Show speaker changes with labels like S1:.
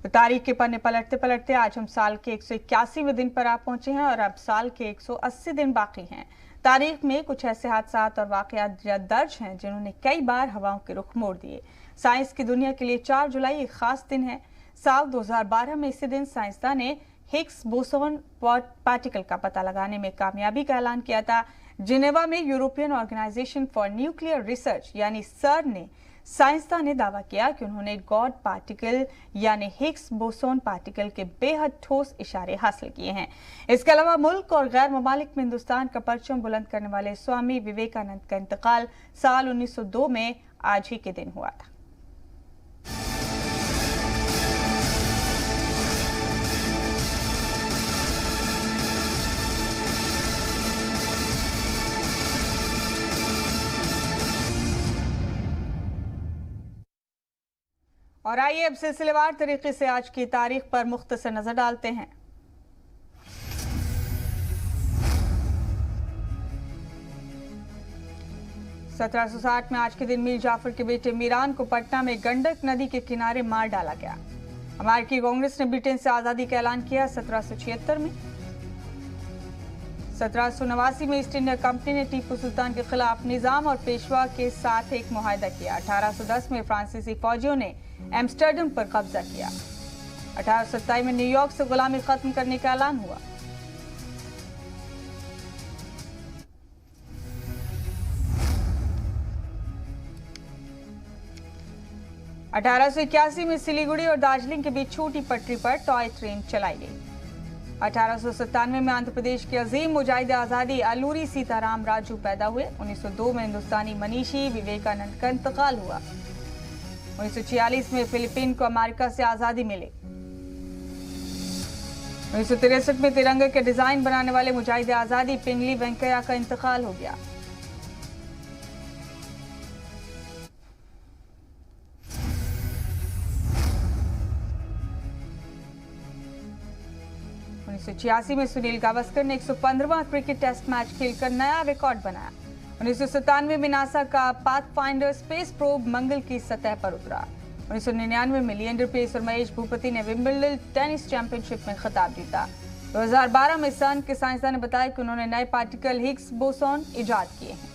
S1: तो तारीख के पन्ने पलटते पलटते आज हम साल के 181वें दिन पर आ पहुंचे हैं और अब साल के 180 दिन बाकी हैं। तारीख में कुछ ऐसे हादसा और वाकयात दर्ज हैं जिन्होंने कई बार हवाओं के रुख मोड़ दिए। साइंस की दुनिया के लिए 4 जुलाई एक खास दिन है। साल 2012 में इसी दिन साइंसदान ने हिग्स बोसोन पार्टिकल का पता लगाने में कामयाबी का ऐलान किया था। जिनेवा में European Organization for Nuclear Research यानी सर ने साइंसदान ने दावा किया कि उन्होंने गॉड पार्टिकल यानी हिग्स बोसोन पार्टिकल के बेहद ठोस इशारे हासिल किए हैं। इसके अलावा मुल्क और गैर ममालिक में हिंदुस्तान का परचम बुलंद करने वाले स्वामी विवेकानंद का इंतकाल साल 1902 में आज ही के दिन हुआ था। और आइए अब सिलसिलेवार तरीके से आज की तारीख पर मुख्तसर नजर डालते हैं। (1760) में आज के दिन मीर जाफर के बेटे मीरान को पटना में गंडक नदी के किनारे मार डाला गया। अमेरिकी कांग्रेस ने ब्रिटेन से आजादी का ऐलान किया 1776 में। 1789 में ईस्ट इंडिया कंपनी ने टीपू सुल्तान के खिलाफ निजाम और पेशवा के साथ एक मुआहदा किया। 1810 में फ्रांसीसी फौजियों ने एम्स्टर्डम पर कब्जा किया। 1827 में न्यूयॉर्क से गुलामी खत्म करने का ऐलान हुआ। (1881) में सिलीगुड़ी और दार्जिलिंग के बीच छोटी पटरी पर टॉय ट्रेन चलाई गई। 1897 में आंध्र प्रदेश के अजीम मुजाहिद आजादी अलूरी सीताराम राजू पैदा हुए। 1902 में हिंदुस्तानी मनीषी विवेकानंद का इंतकाल हुआ। 1946 में फिलीपीन को अमेरिका से आजादी मिली। 1963 में तिरंगे के डिजाइन बनाने वाले मुजाहिद आजादी पिंगली वेंकैया का इंतकाल हो गया। में सुनील गावस्कर ने 115वां क्रिकेट टेस्ट मैच खेलकर नया रिकॉर्ड बनाया। 1997 में नासा का पाथफाइंडर स्पेस प्रोब मंगल की सतह पर उतरा। 1999 में लिएंडर पेस और महेश भूपति ने विंबलडन टेनिस चैंपियनशिप में खिताब जीता। 2012 में सन के साइंसदान ने बताया कि उन्होंने नए पार्टिकल हिग्स बोसोन इजाद किए हैं।